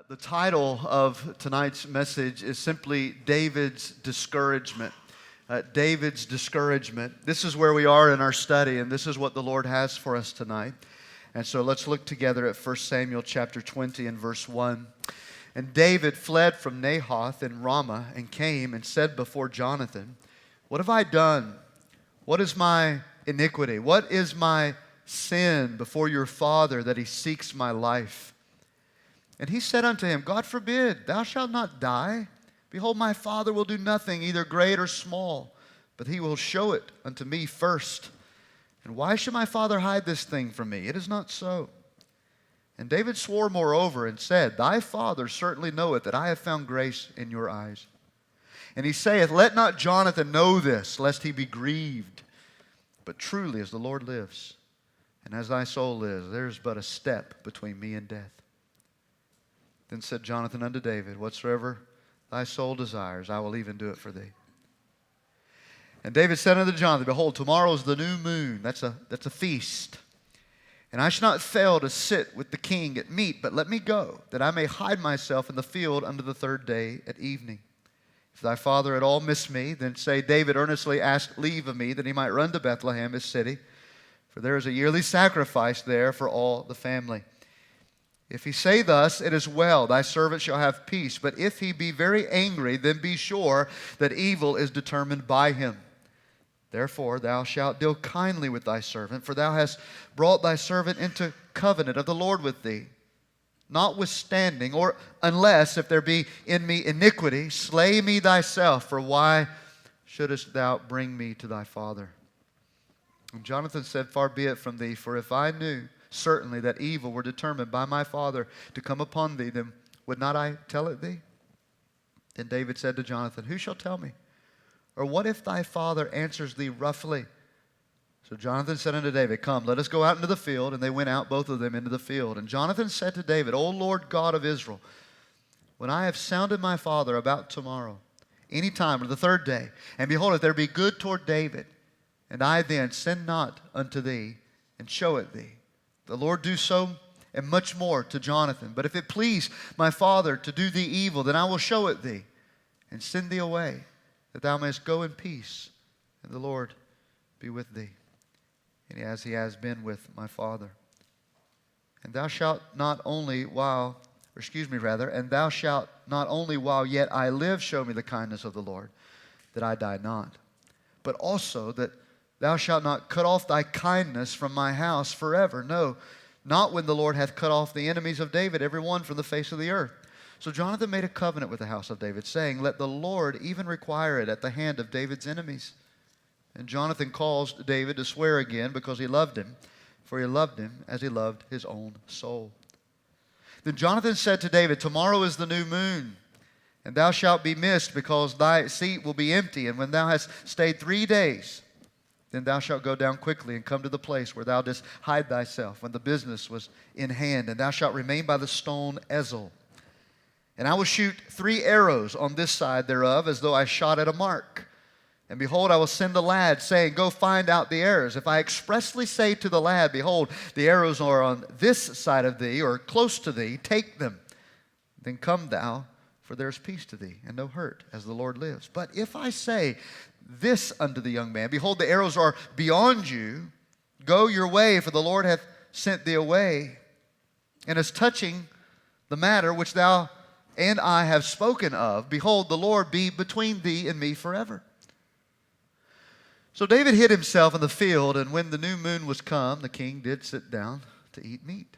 The title of tonight's message is simply David's Discouragement. David's Discouragement. This is where we are in our study, and this is what the Lord has for us tonight. And so let's look together at 1 Samuel chapter 20 and verse 1. And David fled from Nahath in Ramah and came and said before Jonathan, "What have I done? What is my iniquity? What is my sin before your father that he seeks my life?" And he said unto him, "God forbid, thou shalt not die. Behold, my father will do nothing, either great or small, but he will show it unto me first. And why should my father hide this thing from me? It is not so." And David swore moreover and said, "Thy father certainly knoweth that I have found grace in your eyes. And he saith, Let not Jonathan know this, lest he be grieved. But truly as the Lord lives, and as thy soul lives, there is but a step between me and death." Then said Jonathan unto David, "Whatsoever thy soul desires, I will even do it for thee." And David said unto Jonathan, "Behold, tomorrow is the new moon." That's a feast. "And I shall not fail to sit with the king at meat, but let me go, that I may hide myself in the field unto the third day at evening. If thy father at all miss me, then say, David earnestly asked leave of me, that he might run to Bethlehem his city. For there is a yearly sacrifice there for all the family. If he say thus, it is well, thy servant shall have peace. But if he be very angry, then be sure that evil is determined by him. Therefore thou shalt deal kindly with thy servant, for thou hast brought thy servant into covenant of the Lord with thee. Notwithstanding, or unless, if there be in me iniquity, slay me thyself, for why shouldest thou bring me to thy father?" And Jonathan said, "Far be it from thee, for if I knew certainly that evil were determined by my father to come upon thee, then would not I tell it thee?" Then David said to Jonathan, "Who shall tell me? Or what if thy father answers thee roughly?" So Jonathan said unto David, "Come, let us go out into the field." And they went out, both of them, into the field. And Jonathan said to David, "O Lord God of Israel, when I have sounded my father about tomorrow, any time, or the third day, and behold, if there be good toward David, and I then send not unto thee, and show it thee, the Lord do so and much more to Jonathan. But if it please my father to do thee evil, then I will show it thee, and send thee away, that thou mayest go in peace, and the Lord be with thee, and as he has been with my father. And thou shalt not only while yet I live show me the kindness of the Lord, that I die not, but also that thou shalt not cut off thy kindness from my house forever. No, not when the Lord hath cut off the enemies of David, every one from the face of the earth." So Jonathan made a covenant with the house of David, saying, "Let the Lord even require it at the hand of David's enemies." And Jonathan caused David to swear again, because he loved him, for he loved him as he loved his own soul. Then Jonathan said to David, "Tomorrow is the new moon, and thou shalt be missed, because thy seat will be empty. And when thou hast stayed 3 days, then thou shalt go down quickly and come to the place where thou didst hide thyself when the business was in hand. And thou shalt remain by the stone Ezel. And I will shoot 3 arrows on this side thereof, as though I shot at a mark. And behold, I will send a lad, saying, Go find out the arrows. If I expressly say to the lad, Behold, the arrows are on this side of thee, or close to thee, take them. Then come thou, for there is peace to thee, and no hurt, as the Lord lives. But if I say this unto the young man, Behold, the arrows are beyond you, go your way, for the Lord hath sent thee away. And as touching the matter which thou and I have spoken of, behold, the Lord be between thee and me forever." So David hid himself in the field, and when the new moon was come, the king did sit down to eat meat.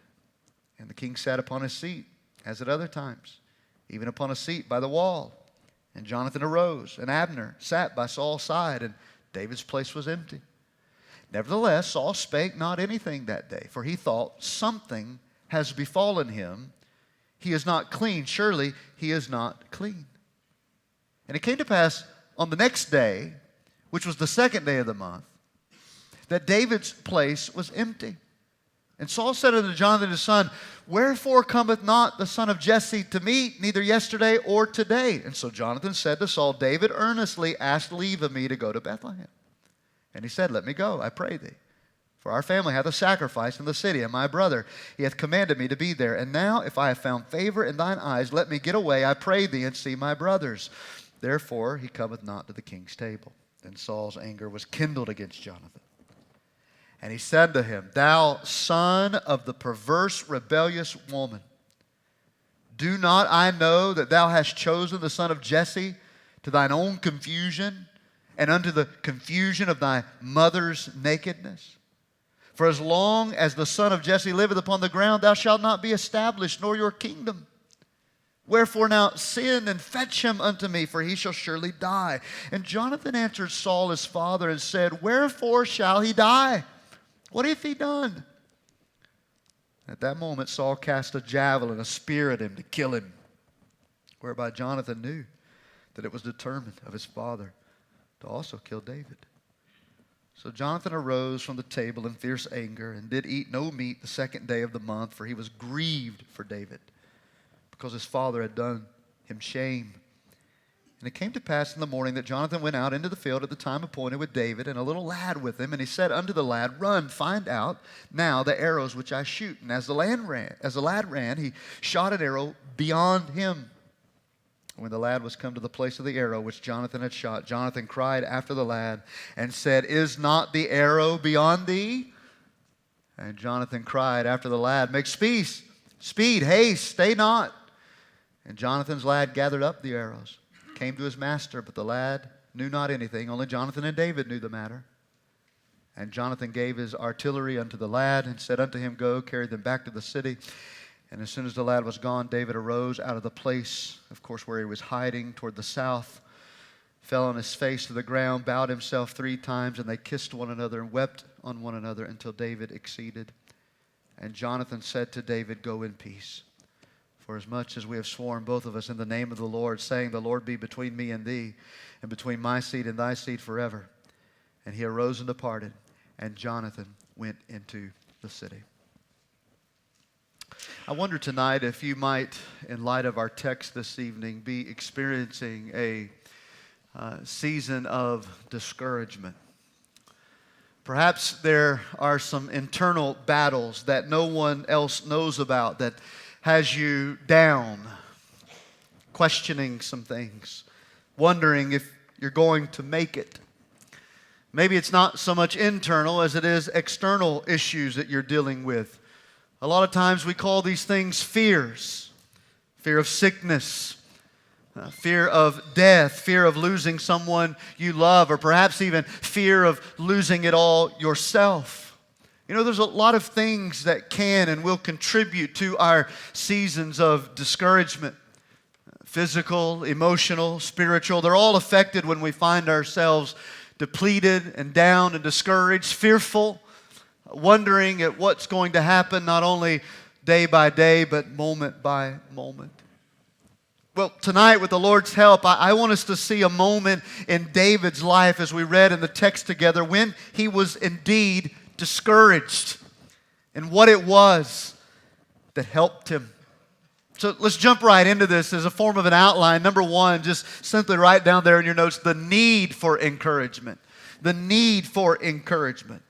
And the king sat upon his seat, as at other times, even upon a seat by the wall. And Jonathan arose, and Abner sat by Saul's side, and David's place was empty. Nevertheless, Saul spake not anything that day, for he thought, Something has befallen him. He is not clean. Surely he is not clean. And it came to pass on the next day, which was the second day of the month, that David's place was empty. And Saul said unto Jonathan his son, Wherefore cometh not the son of Jesse to meat, neither yesterday or today? And so Jonathan said to Saul, David earnestly asked leave of me to go to Bethlehem. And he said, Let me go, I pray thee. For our family hath a sacrifice in the city, and my brother, he hath commanded me to be there. And now, if I have found favor in thine eyes, let me get away, I pray thee, and see my brothers. Therefore he cometh not to the king's table. Then Saul's anger was kindled against Jonathan. And he said to him, Thou son of the perverse, rebellious woman, do not I know that thou hast chosen the son of Jesse to thine own confusion, and unto the confusion of thy mother's nakedness? For as long as the son of Jesse liveth upon the ground, thou shalt not be established, nor your kingdom. Wherefore now send and fetch him unto me, for he shall surely die. And Jonathan answered Saul his father and said, Wherefore shall he die? What hath he done? At that moment Saul cast a javelin, a spear at him to kill him, whereby Jonathan knew that it was determined of his father to also kill David. So Jonathan arose from the table in fierce anger, and did eat no meat the second day of the month, for he was grieved for David, because his father had done him shame. And it came to pass in the morning that Jonathan went out into the field at the time appointed with David, and a little lad with him. And he said unto the lad, Run, find out now the arrows which I shoot. And as the lad ran, he shot an arrow beyond him. When the lad was come to the place of the arrow which Jonathan had shot, Jonathan cried after the lad and said, Is not the arrow beyond thee? And Jonathan cried after the lad, Make speed, haste, stay not. And Jonathan's lad gathered up the arrows, came to his master, but the lad knew not anything. Only Jonathan and David knew the matter. And Jonathan gave his artillery unto the lad, and said unto him, Go, carry them back to the city. And as soon as the lad was gone, David arose out of the place, of course, where he was hiding toward the south, fell on his face to the ground, bowed himself 3 times, and they kissed one another and wept on one another until David exceeded. And Jonathan said to David, Go in peace. For as much as we have sworn, both of us, in the name of the Lord, saying, The Lord be between me and thee, and between my seed and thy seed forever. And he arose and departed, and Jonathan went into the city. I wonder tonight if you might, in light of our text this evening, be experiencing a season of discouragement. Perhaps there are some internal battles that no one else knows about that has you down, questioning some things, wondering if you're going to make it. Maybe it's not so much internal as it is external issues that you're dealing with. A lot of times we call these things fears. Fear of sickness, fear of death, fear of losing someone you love, or perhaps even fear of losing it all yourself. You know, there's a lot of things that can and will contribute to our seasons of discouragement. Physical, emotional, spiritual, they're all affected when we find ourselves depleted and down and discouraged, fearful, wondering at what's going to happen not only day by day, but moment by moment. Well, tonight, with the Lord's help, I want us to see a moment in David's life, as we read in the text together, when he was indeed discouraged, and what it was that helped him. So let's jump right into this as a form of an outline. Number one, just simply write down there in your notes the need for encouragement. The need for encouragement.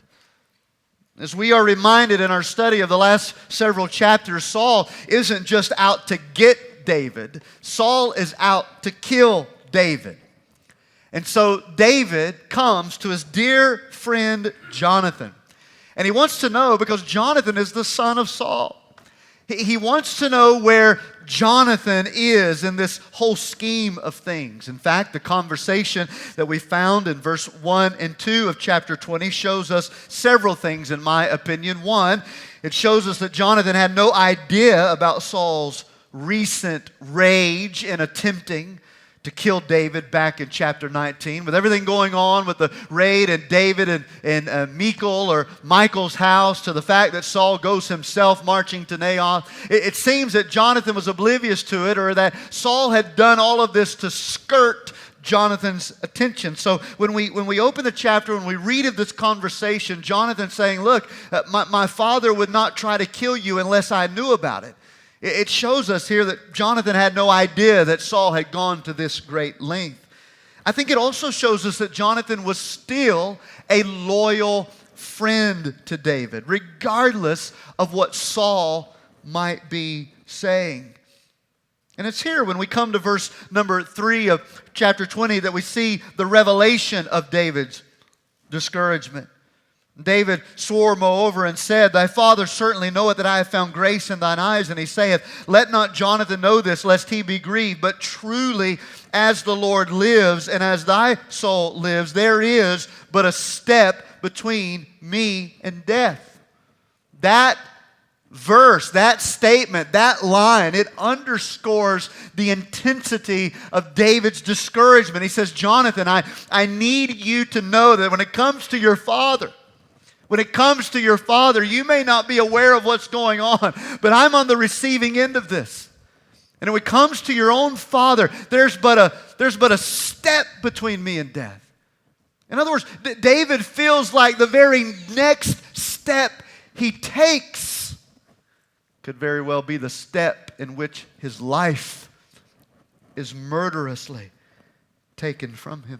As we are reminded in our study of the last several chapters, Saul isn't just out to get David. Saul is out to kill David. And so David comes to his dear friend Jonathan. And he wants to know, because Jonathan is the son of Saul. He wants to know where Jonathan is in this whole scheme of things. In fact, the conversation that we found in verse 1 and 2 of chapter 20 shows us several things, in my opinion. One, it shows us that Jonathan had no idea about Saul's recent rage in attempting to kill David back in chapter 19. With everything going on with the raid and David and Michal or Michael's house, to the fact that Saul goes himself marching to Naioth, it seems that Jonathan was oblivious to it, or that Saul had done all of this to skirt Jonathan's attention. So when we open the chapter, when we read of this conversation, Jonathan's saying, look, my father would not try to kill you unless I knew about it. It shows us here that Jonathan had no idea that Saul had gone to this great length. I think it also shows us that Jonathan was still a loyal friend to David, regardless of what Saul might be saying. And it's here when we come to verse number 3 of chapter 20 that we see the revelation of David's discouragement. David swore moreover and said, Thy father certainly knoweth that I have found grace in thine eyes. And he saith, Let not Jonathan know this, lest he be grieved. But truly, as the Lord lives, and as thy soul lives, there is but a step between me and death. That verse, that statement, that line, it underscores the intensity of David's discouragement. He says, Jonathan, I need you to know that when it comes to your father, you may not be aware of what's going on, but I'm on the receiving end of this. And when it comes to your own father, there's but a step between me and death. In other words, David feels like the very next step he takes could very well be the step in which his life is murderously taken from him.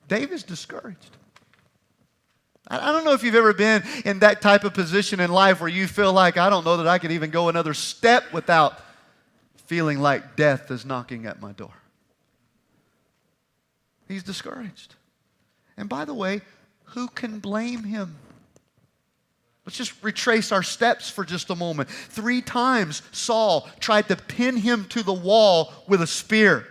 David's discouraged. I don't know if you've ever been in that type of position in life where you feel like, I don't know that I could even go another step without feeling like death is knocking at my door. He's discouraged. And by the way, who can blame him? Let's just retrace our steps for just a moment. 3 times Saul tried to pin him to the wall with a spear.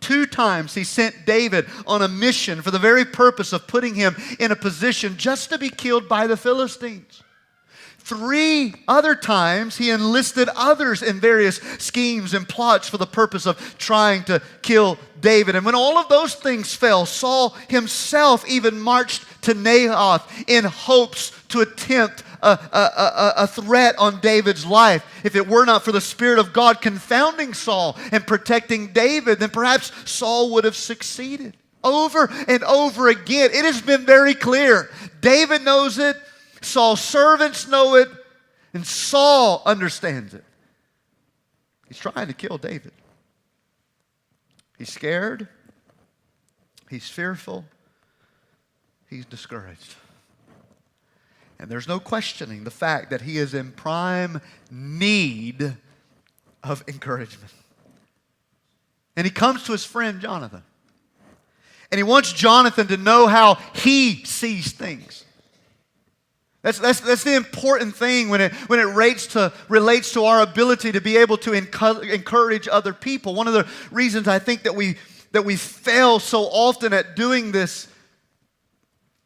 2 times he sent David on a mission for the very purpose of putting him in a position just to be killed by the Philistines. 3 other times he enlisted others in various schemes and plots for the purpose of trying to kill David. And when all of those things fell, Saul himself even marched to Naioth in hopes to attempt a threat on David's life. If it were not for the Spirit of God confounding Saul and protecting David, then perhaps Saul would have succeeded. Over and over again, it has been very clear. David knows it, Saul's servants know it, and Saul understands it. He's trying to kill David. He's scared. He's fearful. He's discouraged. And there's no questioning the fact that he is in prime need of encouragement. And he comes to his friend Jonathan. And he wants Jonathan to know how he sees things. That's the important thing when it relates to our ability to be able to encourage other people. One of the reasons I think that we fail so often at doing this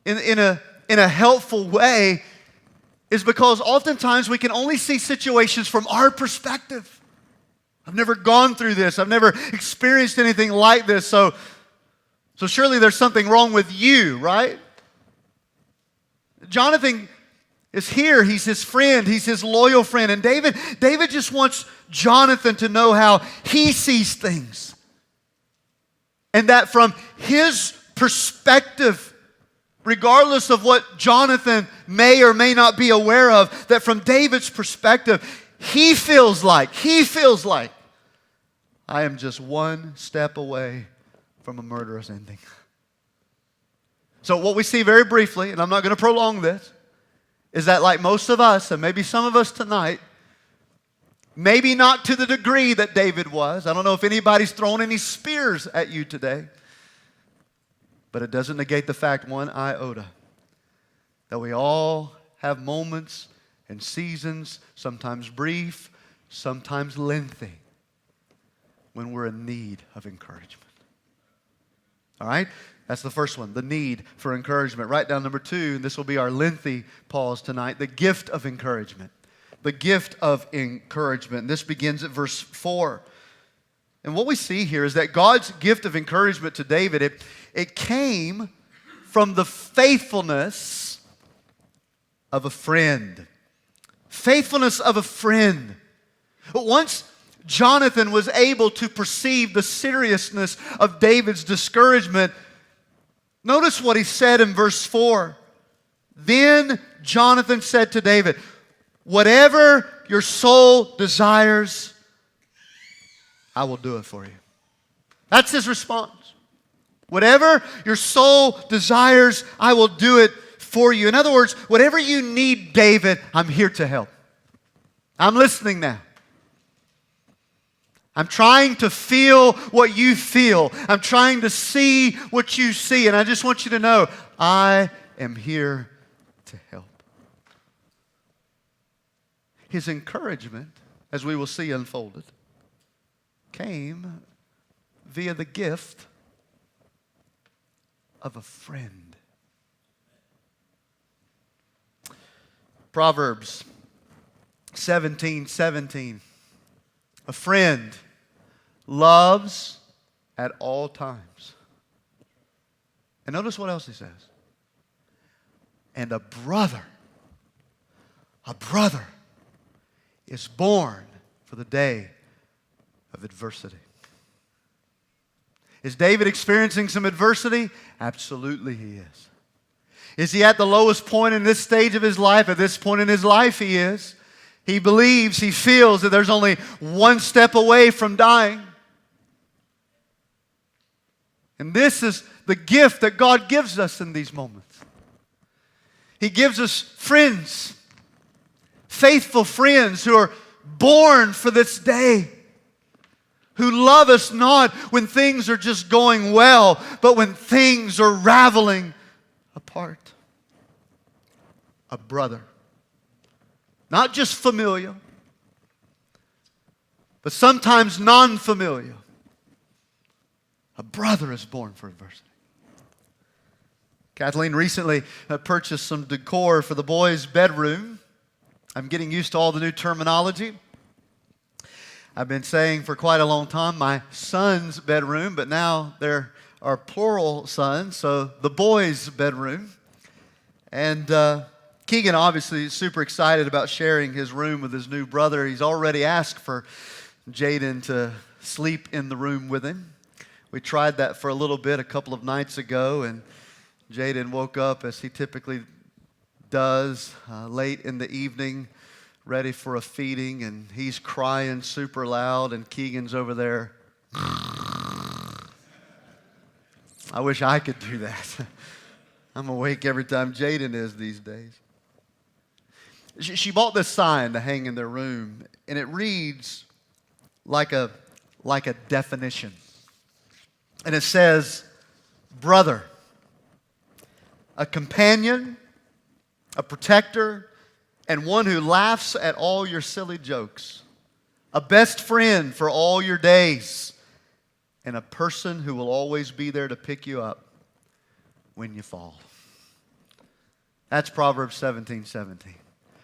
in a helpful way is because oftentimes we can only see situations from our perspective. I've never gone through this. I've never experienced anything like this. So surely there's something wrong with you, right? Jonathan is here. He's his friend. He's his loyal friend. And David just wants Jonathan to know how he sees things. And that from his perspective, regardless of what Jonathan may or may not be aware of, that from David's perspective, he feels like I am just one step away from a murderous ending. So what we see very briefly, and I'm not going to prolong this, is that like most of us, and maybe some of us tonight, maybe not to the degree that David was. I don't know if anybody's thrown any spears at you today. But it doesn't negate the fact one iota that we all have moments and seasons, sometimes brief, sometimes lengthy, when we're in need of encouragement. All right? That's the first one, the need for encouragement. Write down number 2, and this will be our lengthy pause tonight, the gift of encouragement. The gift of encouragement. And this begins at verse 4. And what we see here is that God's gift of encouragement to David, it came from the faithfulness of a friend. Faithfulness of a friend. But once Jonathan was able to perceive the seriousness of David's discouragement, notice what he said in verse 4. Then Jonathan said to David, whatever your soul desires, I will do it for you. That's his response. Whatever your soul desires, I will do it for you. In other words, whatever you need, David, I'm here to help. I'm listening now. I'm trying to feel what you feel. I'm trying to see what you see. And I just want you to know, I am here to help. His encouragement, as we will see unfolded, came via the gift of a friend. Proverbs 17:17. A friend loves at all times. And notice what else he says. And a brother is born for the day of adversity. Is David experiencing some adversity? Absolutely he is. Is he at the lowest point in this stage of his life? At this point in his life he is. He believes, he feels that there's only one step away from dying. And this is the gift that God gives us in these moments. He gives us friends, faithful friends who are born for this day, who love us not when things are just going well, but when things are raveling apart. A brother. Not just familial, but sometimes non-familial. A brother is born for adversity. Kathleen recently purchased some decor for the boys' bedroom. I'm getting used to all the new terminology. I've been saying for quite a long time my son's bedroom, but now there are plural sons, so the boys' bedroom. And Keegan obviously is super excited about sharing his room with his new brother. He's already asked for Jaden to sleep in the room with him. We tried that for a little bit a couple of nights ago, and Jaden woke up as he typically does late in the evening, ready for a feeding, and he's crying super loud, and Keegan's over there. I wish I could do that. I'm awake every time Jaden is these days. She bought this sign to hang in their room, and it reads like a definition. And it says, brother, a companion, a protector, and one who laughs at all your silly jokes, a best friend for all your days, and a person who will always be there to pick you up when you fall. That's Proverbs 17:17.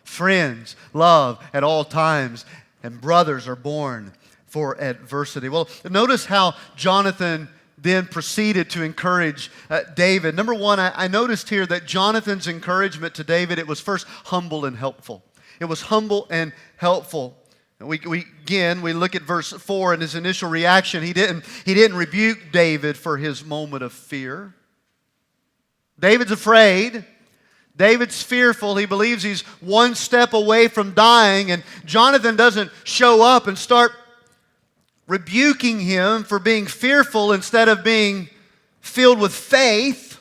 Friends love at all times, and brothers are born for adversity. Well, notice how Jonathan then proceeded to encourage David. Number one, I noticed here that Jonathan's encouragement to David, it was first humble and helpful. It was humble and helpful. We look at verse 4 and his initial reaction. He didn't rebuke David for his moment of fear. David's afraid. David's fearful. He believes he's one step away from dying, and Jonathan doesn't show up and start rebuking him for being fearful instead of being filled with faith.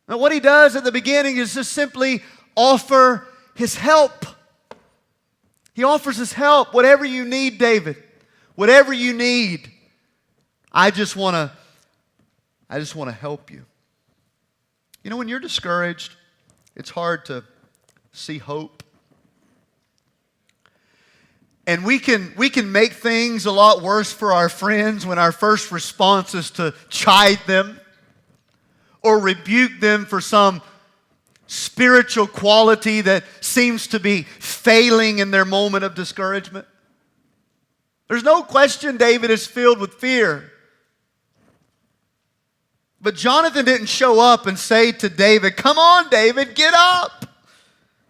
Now, what he does at the beginning is just simply offer his help. He offers his help. Whatever you need, David, whatever you need, I just want to help you. You know, when you're discouraged, it's hard to see hope. And we can make things a lot worse for our friends when our first response is to chide them or rebuke them for some spiritual quality that seems to be failing in their moment of discouragement. There's no question David is filled with fear. But Jonathan didn't show up and say to David, "Come on, David, get up.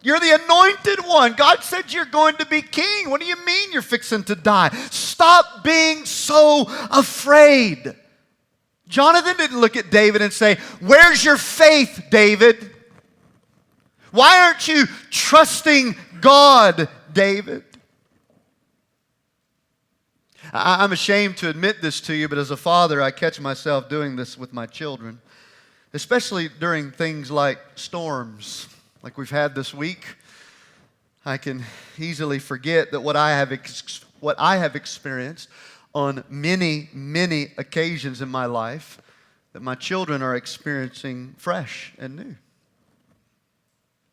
You're the anointed one. God said you're going to be king. What do you mean you're fixing to die? Stop being so afraid." Jonathan didn't look at David and say, "Where's your faith, David? Why aren't you trusting God, David?" I'm ashamed to admit this to you, but as a father, I catch myself doing this with my children. especially during things like storms, like we've had this week. I can easily forget that what I have experienced on many, many occasions in my life, that my children are experiencing fresh and new.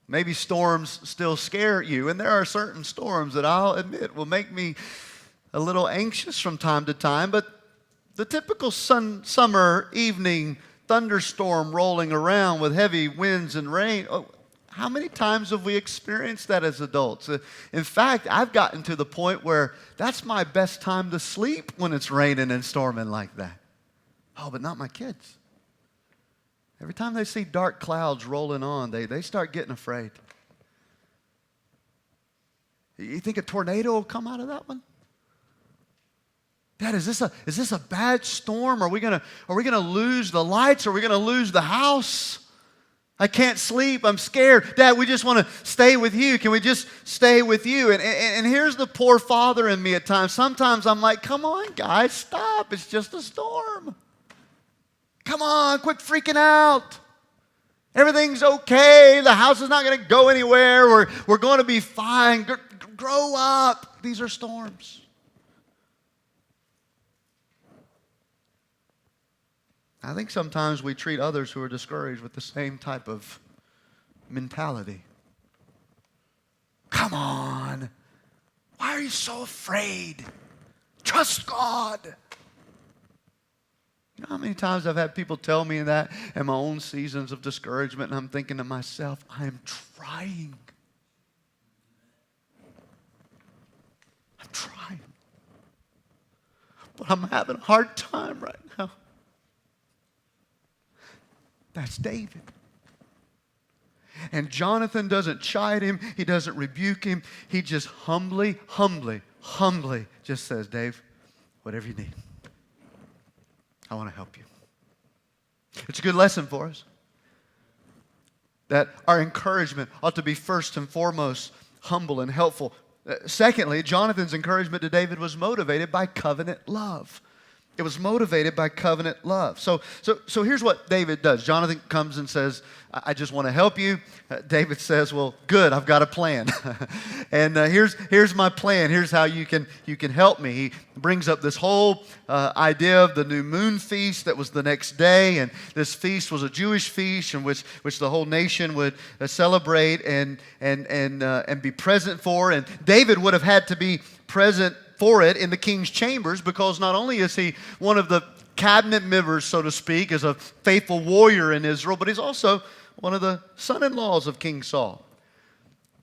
Maybe storms still scare you, and there are certain storms that I'll admit will make me a little anxious from time to time, but the typical summer evening thunderstorm rolling around with heavy winds and rain, how many times have we experienced that as adults? In fact, I've gotten to the point where that's my best time to sleep when it's raining and storming like that. Oh, but not my kids. Every time they see dark clouds rolling on, they start getting afraid. You think a tornado will come out of that one? Dad, is this a bad storm? Are we gonna lose the lights? Are we gonna lose the house? I can't sleep. I'm scared. Dad, we just want to stay with you. Can we just stay with you? And here's the poor father in me at times. Sometimes I'm like, come on, guys, stop. It's just a storm. Come on, quit freaking out. Everything's okay. The house is not going to go anywhere. We're going to be fine. Grow up. These are storms. I think sometimes we treat others who are discouraged with the same type of mentality. Come on. Why are you so afraid? Trust God. You know how many times I've had people tell me that in my own seasons of discouragement, and I'm thinking to myself, I am trying. I'm trying. But I'm having a hard time right now. That's David. And Jonathan doesn't chide him. He doesn't rebuke him. He just humbly just says, Dave, whatever you need. I want to help you. It's a good lesson for us that our encouragement ought to be first and foremost humble and helpful. Secondly, Jonathan's encouragement to David was motivated by covenant love. It was motivated by covenant love. So here's what David does. Jonathan comes and says, I just want to help you. David says, well, good, I've got a plan. And here's my plan. Here's how you can help me. He brings up this whole idea of the new moon feast that was the next day. And this feast was a Jewish feast in which the whole nation would celebrate and be present for. And David would have had to be present for it in the king's chambers, because not only is he one of the cabinet members, so to speak, as a faithful warrior in Israel, but he's also one of the son-in-laws of King Saul.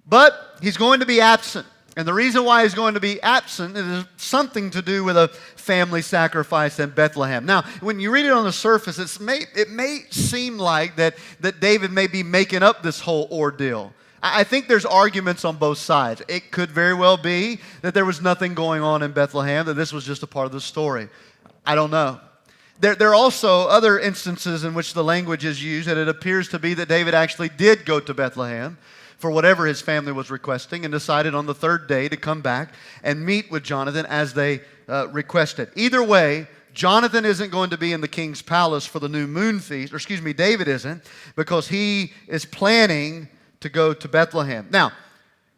But he's going to be absent. And the reason why he's going to be absent is something to do with a family sacrifice in Bethlehem. Now, when you read it on the surface, it may seem like that David may be making up this whole ordeal. I think there's arguments on both sides. It could very well be that there was nothing going on in Bethlehem, that this was just a part of the story. I don't know. There are also other instances in which the language is used, and it appears to be that David actually did go to Bethlehem for whatever his family was requesting, and decided on the third day to come back and meet with Jonathan as they requested. Either way, Jonathan isn't going to be in the king's palace for the new moon feast, David isn't, because he is planning to go to Bethlehem. Now,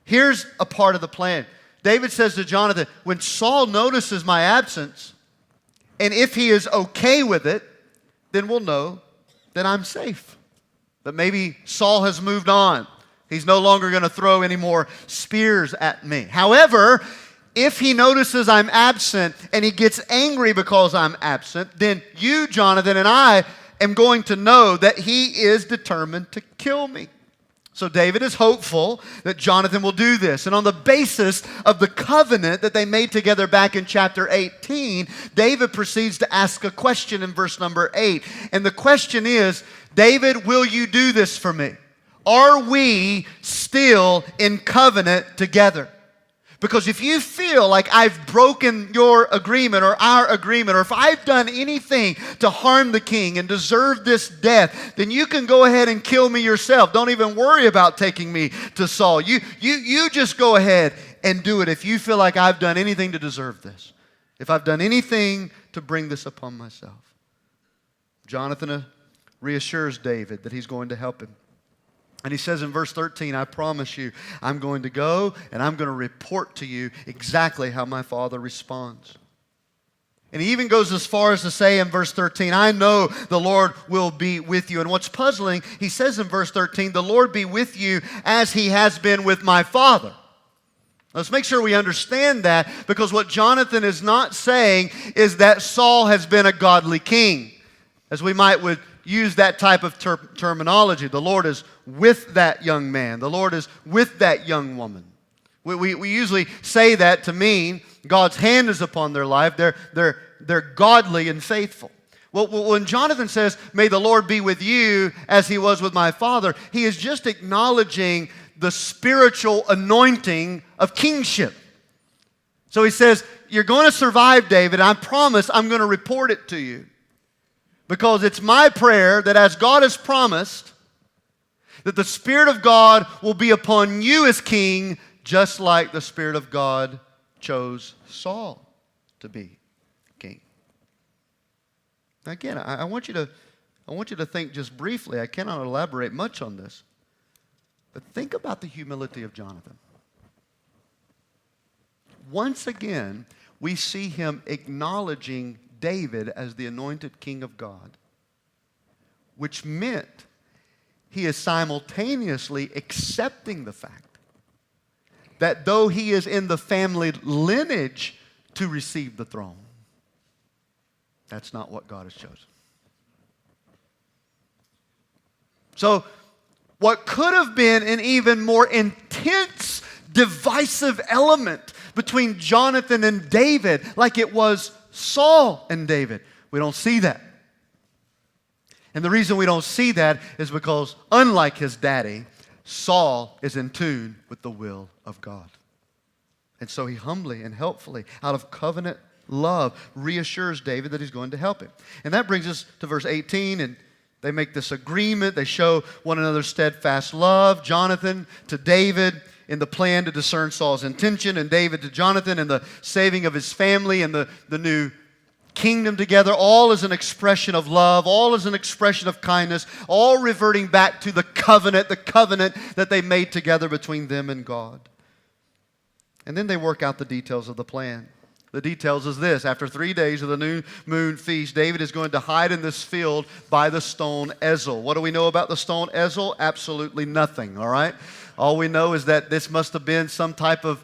here's a part of the plan. David says to Jonathan, when Saul notices my absence, and if he is okay with it, then we'll know that I'm safe. That maybe Saul has moved on. He's no longer going to throw any more spears at me. However, if he notices I'm absent and he gets angry because I'm absent, then you, Jonathan, and I am going to know that he is determined to kill me. So David is hopeful that Jonathan will do this. And on the basis of the covenant that they made together back in chapter 18, David proceeds to ask a question in verse number 8. And the question is, David, will you do this for me? Are we still in covenant together? Because if you feel like I've broken your agreement or our agreement, or if I've done anything to harm the king and deserve this death, then you can go ahead and kill me yourself. Don't even worry about taking me to Saul. You just go ahead and do it if you feel like I've done anything to deserve this. If I've done anything to bring this upon myself. Jonathan reassures David that he's going to help him. And he says in verse 13, I promise you, I'm going to go and I'm going to report to you exactly how my father responds. And he even goes as far as to say in verse 13, I know the Lord will be with you. And what's puzzling, he says in verse 13, the Lord be with you as he has been with my father. Let's make sure we understand that, because what Jonathan is not saying is that Saul has been a godly king, as we would use that type of terminology. The Lord is with that young man. The Lord is with that young woman. We usually say that to mean God's hand is upon their life. They're godly and faithful. Well, when Jonathan says, may the Lord be with you as he was with my father, he is just acknowledging the spiritual anointing of kingship. So he says, you're going to survive, David. I promise I'm going to report it to you. Because it's my prayer that as God has promised, that the Spirit of God will be upon you as king, just like the Spirit of God chose Saul to be king. Now again, I want you to think just briefly. I cannot elaborate much on this. But think about the humility of Jonathan. Once again, we see him acknowledging David as the anointed king of God, which meant he is simultaneously accepting the fact that though he is in the family lineage to receive the throne, that's not what God has chosen. So, what could have been an even more intense, divisive element between Jonathan and David, like it was Saul and David, we don't see that. And the reason we don't see that is because, unlike his daddy, Saul is in tune with the will of God. And so he humbly and helpfully, out of covenant love, reassures David that he's going to help him. And that brings us to verse 18, and they make this agreement. They show one another steadfast love. Jonathan to David in the plan to discern Saul's intention, and David to Jonathan in the saving of his family and the new kingdom together. All is an expression of love. All is an expression of kindness. All reverting back to the covenant that they made together between them and God. And then they work out the details of the plan. The details is this. After 3 days of the new moon feast, David is going to hide in this field by the stone Ezel. What do we know about the stone Ezel? Absolutely nothing, all right? All we know is that this must have been some type of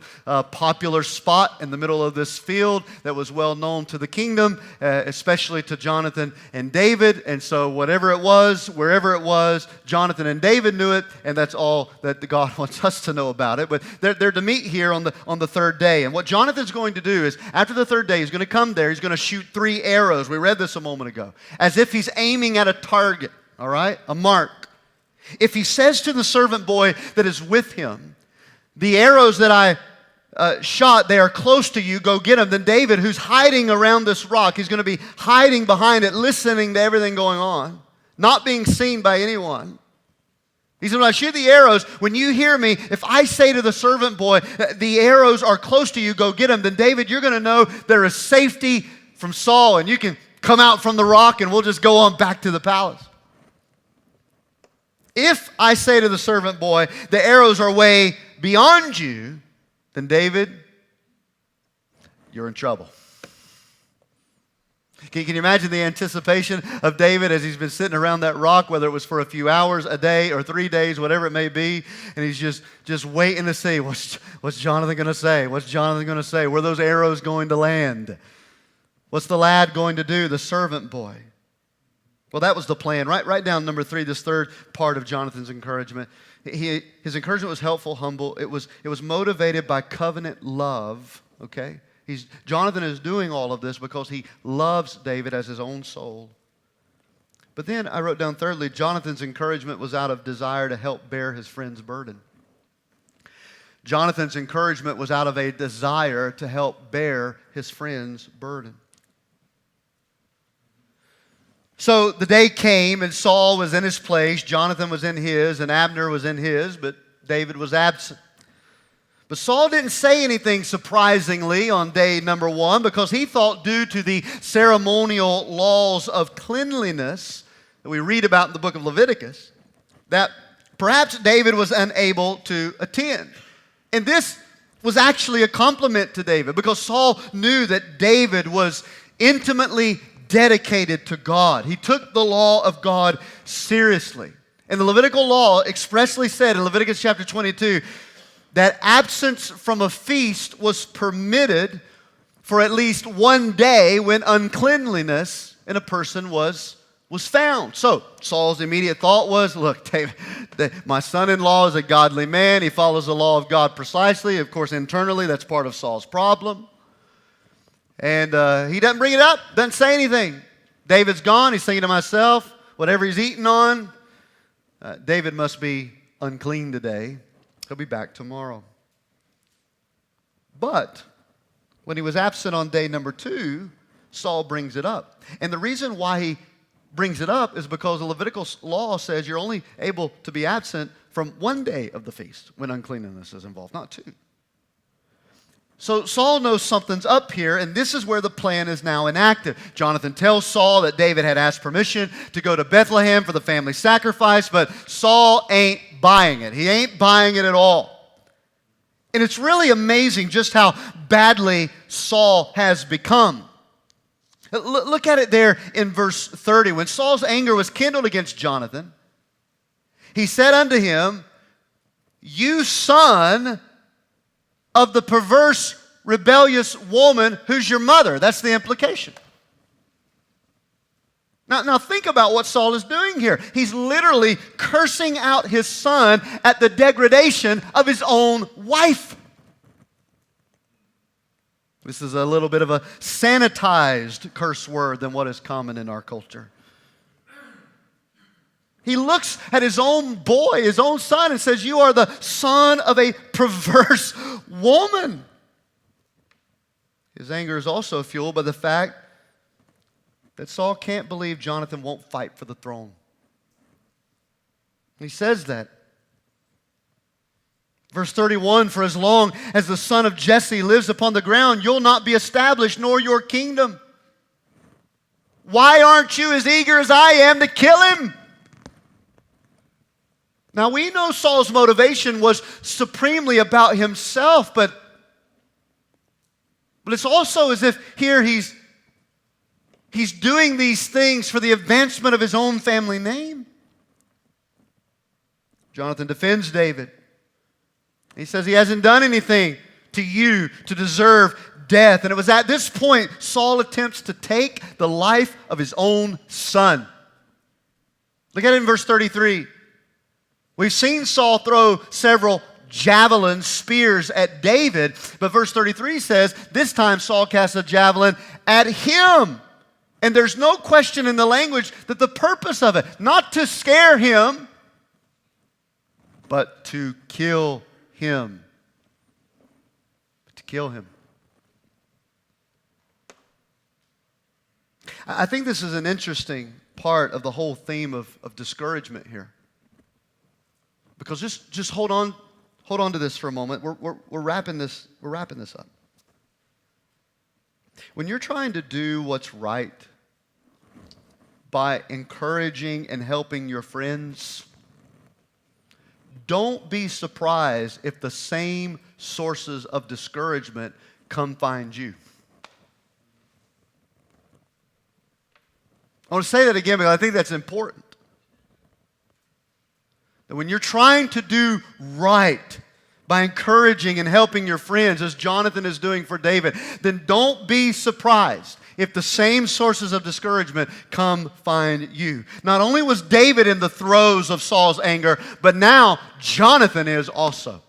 popular spot in the middle of this field that was well known to the kingdom, especially to Jonathan and David. And so whatever it was, wherever it was, Jonathan and David knew it, and that's all that God wants us to know about it. But they're to meet here on the third day. And what Jonathan's going to do is, after the third day, he's going to come there. He's going to shoot 3 arrows. We read this a moment ago. As if he's aiming at a target, all right? A mark. If he says to the servant boy that is with him, the arrows that I shot, they are close to you, go get them. Then David, who's hiding around this rock, he's going to be hiding behind it, listening to everything going on, not being seen by anyone. He said, when I shoot the arrows, when you hear me, if I say to the servant boy, the arrows are close to you, go get them, then David, you're going to know there is safety from Saul, and you can come out from the rock and we'll just go on back to the palace. If I say to the servant boy, the arrows are way beyond you, then David, you're in trouble. Can you imagine the anticipation of David as he's been sitting around that rock, whether it was for a few hours, a day, or 3 days, whatever it may be, and he's just waiting to see, what's Jonathan going to say? What's Jonathan going to say? Where are those arrows going to land? What's the lad going to do, the servant boy? Well, that was the plan. Write down number 3, this third part of Jonathan's encouragement. His encouragement was helpful, humble. It was motivated by covenant love, okay? Jonathan is doing all of this because he loves David as his own soul. But then I wrote down thirdly, Jonathan's encouragement was out of desire to help bear his friend's burden. Jonathan's encouragement was out of a desire to help bear his friend's burden. So the day came and Saul was in his place, Jonathan was in his, and Abner was in his, but David was absent. But Saul didn't say anything surprisingly on day number 1 because he thought due to the ceremonial laws of cleanliness that we read about in the book of Leviticus that perhaps David was unable to attend. And this was actually a compliment to David because Saul knew that David was intimately dedicated to God. He took the law of God seriously. And the Levitical law expressly said in Leviticus chapter 22 that absence from a feast was permitted for at least one day when uncleanliness in a person was found. So Saul's immediate thought was, look, David, my son-in-law is a godly man. He follows the law of God precisely. Of course, internally, that's part of Saul's problem. And he doesn't bring it up, doesn't say anything. David's gone. He's thinking to himself, whatever he's eating on, David must be unclean today. He'll be back tomorrow. But when he was absent on day number 2, Saul brings it up. And the reason why he brings it up is because the Levitical law says you're only able to be absent from one day of the feast when uncleanness is involved, not 2. So Saul knows something's up here, and this is where the plan is now enacted. Jonathan tells Saul that David had asked permission to go to Bethlehem for the family sacrifice, but Saul ain't buying it. He ain't buying it at all. And it's really amazing just how badly Saul has become. Look at it there in verse 30. When Saul's anger was kindled against Jonathan, he said unto him, "You son of the perverse, rebellious woman who's your mother." That's the implication. Now think about what Saul is doing here. He's literally cursing out his son at the degradation of his own wife. This is a little bit of a sanitized curse word than what is common in our culture. He looks at his own boy, his own son, and says, "You are the son of a perverse woman." His anger is also fueled by the fact that Saul can't believe Jonathan won't fight for the throne. He says that. Verse 31, "For as long as the son of Jesse lives upon the ground, you'll not be established, nor your kingdom. Why aren't you as eager as I am to kill him?" Now we know Saul's motivation was supremely about himself, but it's also as if here he's doing these things for the advancement of his own family name. Jonathan defends David. He says he hasn't done anything to you to deserve death. And it was at this point Saul attempts to take the life of his own son. Look at it in verse 33. We've seen Saul throw several javelins, spears at David, but verse 33 says, this time Saul casts a javelin at him. And there's no question in the language that the purpose of it, not to scare him, but to kill him. To kill him. I think this is an interesting part of the whole theme of discouragement here. Because just hold on to this for a moment. We're wrapping this up. When you're trying to do what's right by encouraging and helping your friends, don't be surprised if the same sources of discouragement come find you. I want to say that again because I think that's important. That when you're trying to do right by encouraging and helping your friends, as Jonathan is doing for David, then don't be surprised if the same sources of discouragement come find you. Not only was David in the throes of Saul's anger, but now Jonathan is also.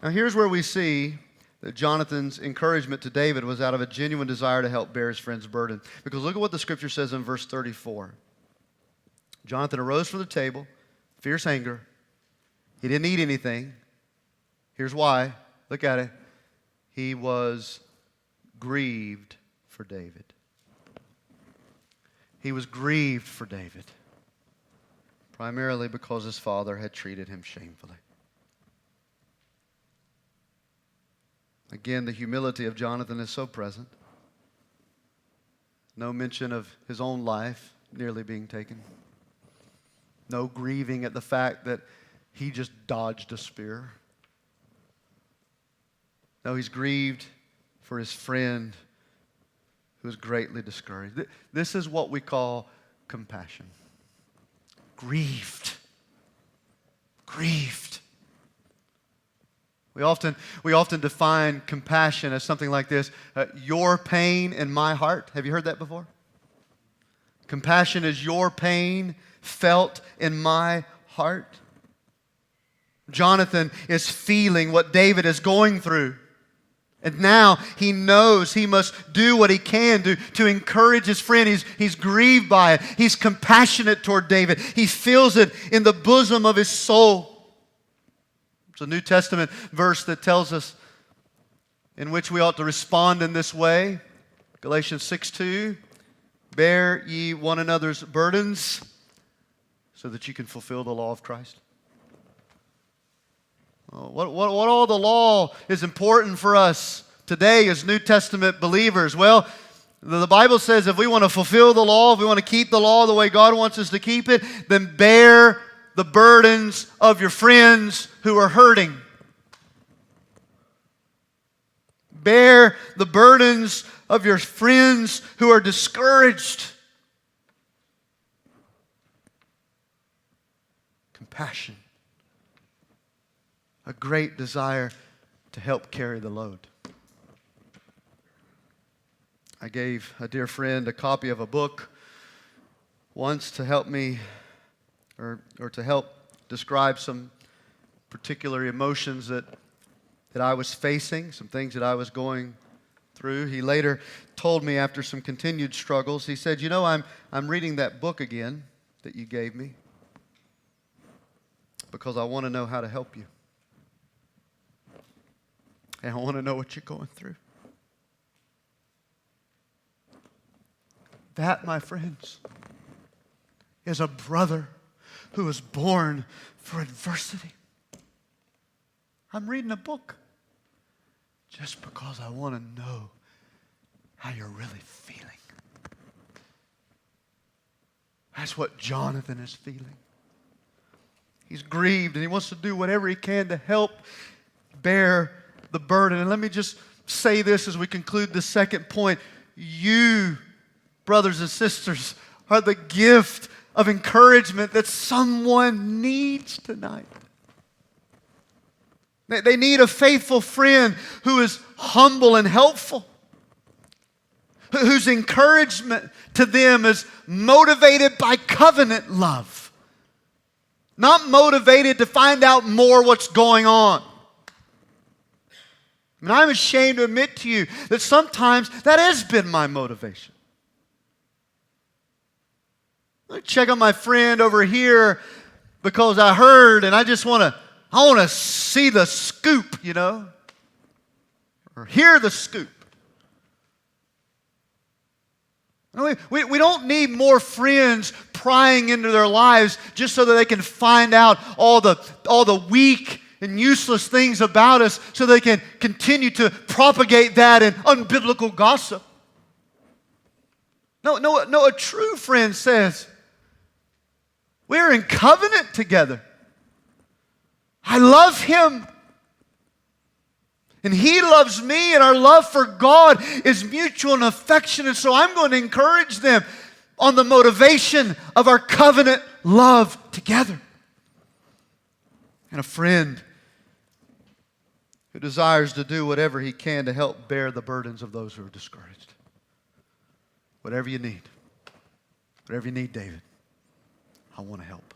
Now here's where we see that Jonathan's encouragement to David was out of a genuine desire to help bear his friend's burden. Because look at what the scripture says in verse 34. Jonathan arose from the table, fierce anger. He didn't eat anything. Here's why. Look at it. He was grieved for David. He was grieved for David, primarily because his father had treated him shamefully. Again, the humility of Jonathan is so present. No mention of his own life nearly being taken. No grieving at the fact that he just dodged a spear. No, he's grieved for his friend who is greatly discouraged. This is what we call compassion. Grieved. Grieved. We often define compassion as something like this: your pain in my heart. Have you heard that before? Compassion is your pain felt in my heart. Jonathan is feeling what David is going through. And now he knows he must do what he can do to encourage his friend. He's grieved by it. He's compassionate toward David. He feels it in the bosom of his soul. It's a New Testament verse that tells us in which we ought to respond in this way. Galatians 6:2, bear ye one another's burdens so that you can fulfill the law of Christ. What all the law is important for us today as New Testament believers? Well, the Bible says if we want to fulfill the law, if we want to keep the law the way God wants us to keep it, then bear the burdens of your friends who are hurting. Bear the burdens of your friends who are discouraged. Compassion. A great desire to help carry the load. I gave a dear friend a copy of a book once to help me or to help describe some particular emotions that I was facing, some things that I was going through. He later told me after some continued struggles, he said, "You know, I'm reading that book again that you gave me because I want to know how to help you. And I want to know what you're going through." That, my friends, is a brother who was born for adversity. I'm reading a book just because I want to know how you're really feeling. That's what Jonathan is feeling. He's grieved and he wants to do whatever he can to help bear the burden. And let me just say this as we conclude the second point. You, brothers and sisters, are the gift of encouragement that someone needs tonight. They need a faithful friend who is humble and helpful, whose encouragement to them is motivated by covenant love, not motivated to find out more what's going on. And I'm ashamed to admit to you that sometimes that has been my motivation. I check on my friend over here because I heard and I want to see the scoop, you know, or hear the scoop. We don't need more friends prying into their lives just so that they can find out all the weak and useless things about us so they can continue to propagate that in unbiblical gossip. No, a true friend says, we're in covenant together. I love him. And he loves me, and our love for God is mutual and affectionate. So I'm going to encourage them on the motivation of our covenant love together. And a friend who desires to do whatever he can to help bear the burdens of those who are discouraged. Whatever you need, David, I want to help.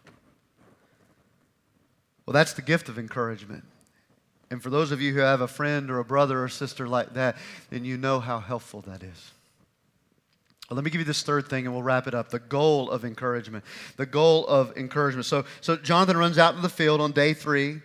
Well, that's the gift of encouragement. And for those of you who have a friend or a brother or sister like that, then you know how helpful that is. Well, let me give you this third thing and we'll wrap it up. The goal of encouragement. The goal of encouragement. So Jonathan runs out to the field on day 3.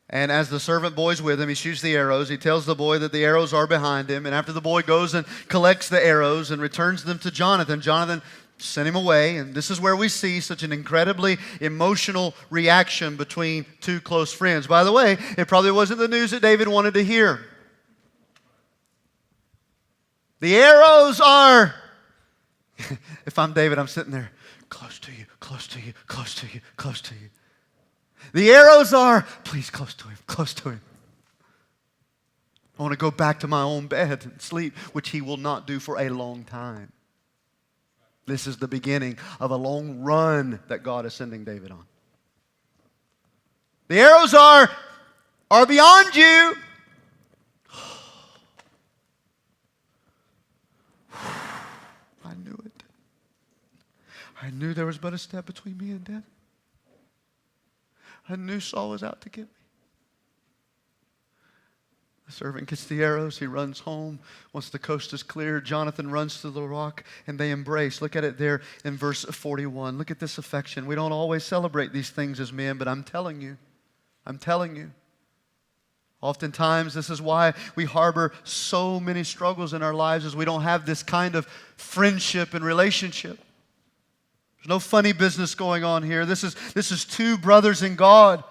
And as the servant boy's with him, he shoots the arrows. He tells the boy that the arrows are behind him. And after the boy goes and collects the arrows and returns them to Jonathan, Jonathan sent him away. And this is where we see such an incredibly emotional reaction between two close friends. By the way, it probably wasn't the news that David wanted to hear. The arrows are If I'm David, I'm sitting there, close to you, close to you, close to you, close to you. The arrows are, please, close to him, close to him. I want to go back to my own bed and sleep, which he will not do for a long time. This is the beginning of a long run that God is sending David on. The arrows are beyond you. I knew it. I knew there was but a step between me and death. I knew Saul was out to get me. The servant gets the arrows. He runs home. Once the coast is clear, Jonathan runs to the rock and they embrace. Look at it there in verse 41. Look at this affection. We don't always celebrate these things as men, but I'm telling you. Oftentimes, this is why we harbor so many struggles in our lives, is we don't have this kind of friendship and relationship. There's no funny business going on here. This is two brothers in God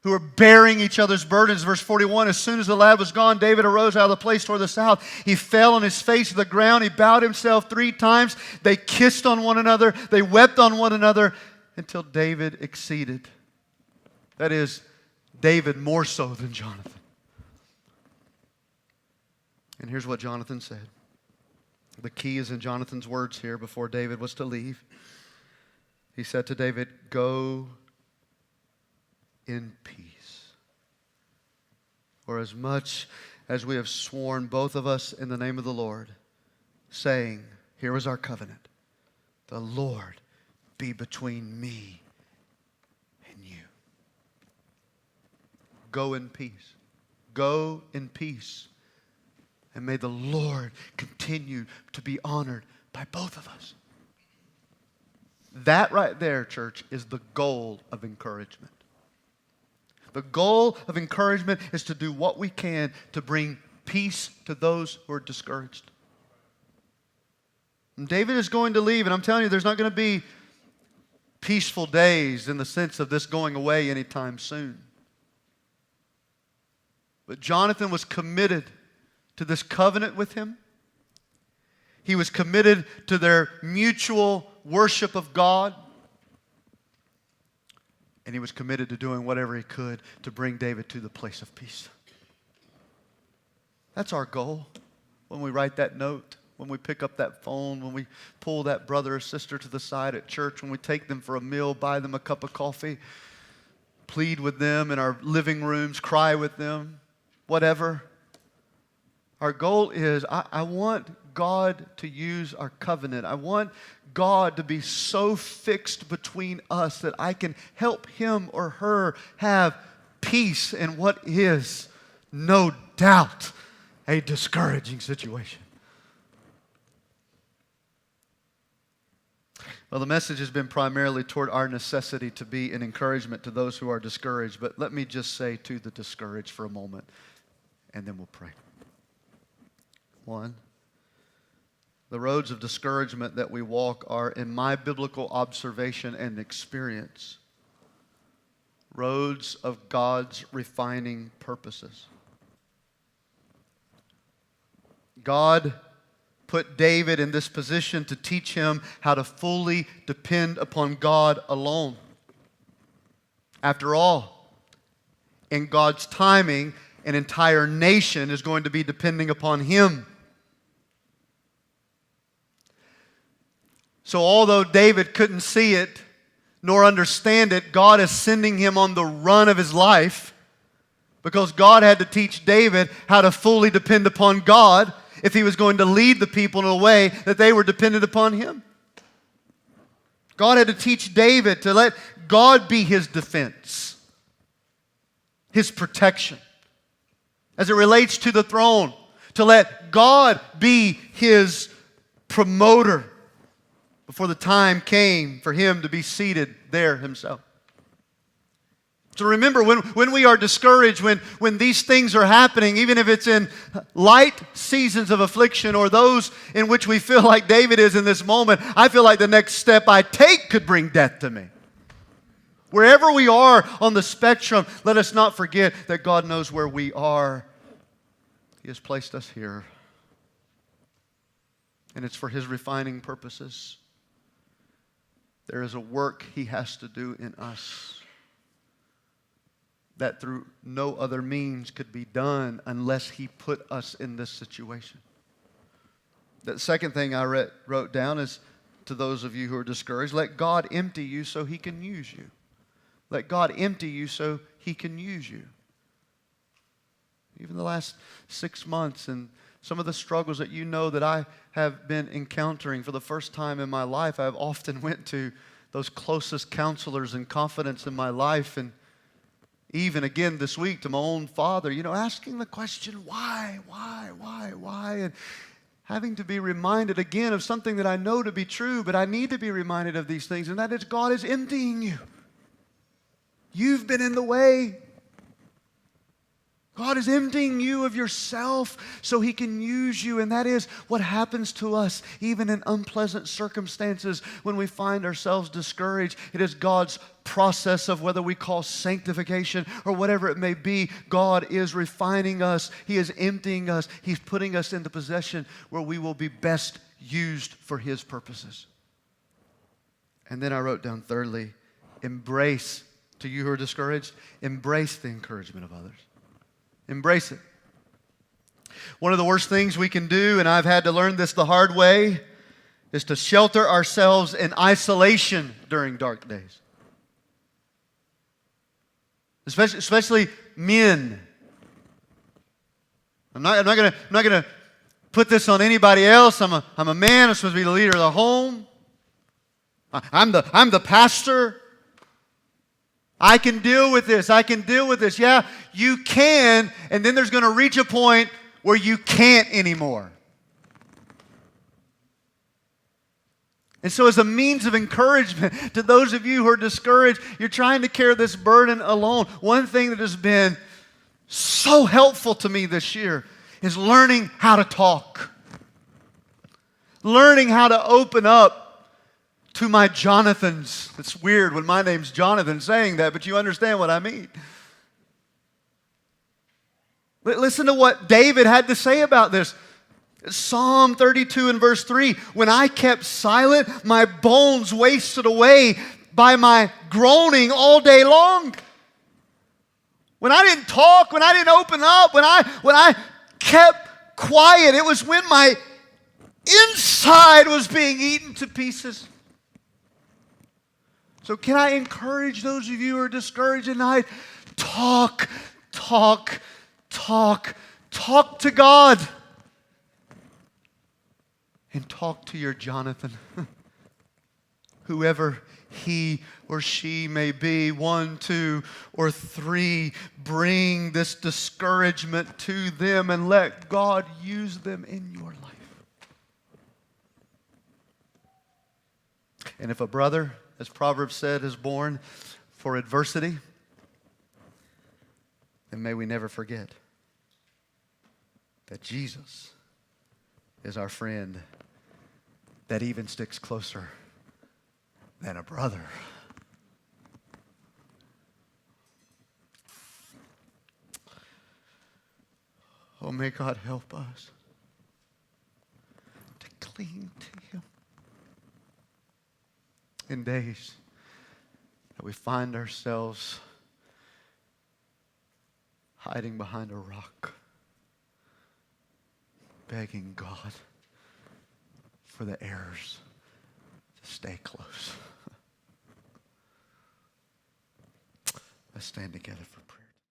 who are bearing each other's burdens. Verse 41, as soon as the lad was gone, David arose out of the place toward the south. He fell on his face to the ground. He bowed himself 3 times. They kissed on one another. They wept on one another until David exceeded. That is, David more so than Jonathan. And here's what Jonathan said. The key is in Jonathan's words here before David was to leave. He said to David, go in peace. For as much as we have sworn, both of us, in the name of the Lord, saying, here is our covenant, the Lord be between me and you. Go in peace. Go in peace. And may the Lord continue to be honored by both of us. That right there, church, is the goal of encouragement. The goal of encouragement is to do what we can to bring peace to those who are discouraged. And David is going to leave, and I'm telling you, there's not going to be peaceful days in the sense of this going away anytime soon. But Jonathan was committed to this covenant with him. He was committed to their mutual worship of God. And he was committed to doing whatever he could to bring David to the place of peace. That's our goal when we write that note, when we pick up that phone, when we pull that brother or sister to the side at church, when we take them for a meal, buy them a cup of coffee, plead with them in our living rooms, cry with them, whatever. Our goal is, I want God to use our covenant. I want God to be so fixed between us that I can help him or her have peace in what is, no doubt, a discouraging situation. Well, the message has been primarily toward our necessity to be an encouragement to those who are discouraged. But let me just say to the discouraged for a moment, and then we'll pray. 1, the roads of discouragement that we walk are, in my biblical observation and experience, roads of God's refining purposes. God put David in this position to teach him how to fully depend upon God alone. After all, in God's timing, an entire nation is going to be depending upon him. So although David couldn't see it nor understand it, God is sending him on the run of his life because God had to teach David how to fully depend upon God if he was going to lead the people in a way that they were dependent upon him. God had to teach David to let God be his defense, his protection. As it relates to the throne, to let God be his promoter before the time came for him to be seated there himself. So remember, when we are discouraged, when these things are happening, even if it's in light seasons of affliction or those in which we feel like David is in this moment, I feel like the next step I take could bring death to me. Wherever we are on the spectrum, let us not forget that God knows where we are. He has placed us here. and it's for His refining purposes. There is a work He has to do in us that through no other means could be done unless He put us in this situation. The second thing I wrote down is, to those of you who are discouraged, let God empty you so He can use you. Let God empty you so He can use you. Even the last 6 months and some of the struggles that you know that I have been encountering for the first time in my life, I've often went to those closest counselors and confidants in my life, and even again this week to my own father, asking the question, why, and having to be reminded again of something that I know to be true, but I need to be reminded of these things, and that is God is emptying you. You've been in the way. God is emptying you of yourself so He can use you, and that is what happens to us even in unpleasant circumstances when we find ourselves discouraged. It is God's process of whether we call sanctification or whatever it may be. God is refining us. He is emptying us. He's putting us into possession where we will be best used for His purposes. And then I wrote down thirdly, embrace, to you who are discouraged, embrace the encouragement of others. Embrace it. One of the worst things we can do, and I've had to learn this the hard way, is to shelter ourselves in isolation during dark days. Especially men. I'm not gonna put this on anybody else. I'm a man. I'm supposed to be the leader of the home. I'm the pastor. I can deal with this. Yeah, you can, and then there's going to reach a point where you can't anymore. And so as a means of encouragement to those of you who are discouraged, you're trying to carry this burden alone. One thing that has been so helpful to me this year is learning how to talk. Learning how to open up to my Jonathans. It's weird when my name's Jonathan saying that, but you understand what I mean. Listen to what David had to say about this. Psalm 32 and verse 3, when I kept silent, my bones wasted away by my groaning all day long. When I didn't talk, when I didn't open up, when I kept quiet, it was when my inside was being eaten to pieces. So can I encourage those of you who are discouraged tonight? Talk to God. And talk to your Jonathan. Whoever he or she may be, 1, 2, or 3, bring this discouragement to them and let God use them in your life. And if a brother, as Proverbs said, is born for adversity, then may we never forget that Jesus is our friend that even sticks closer than a brother. Oh, may God help us to cling to Him in days that we find ourselves hiding behind a rock, begging God for the errors to stay close. Let's stand together for prayer.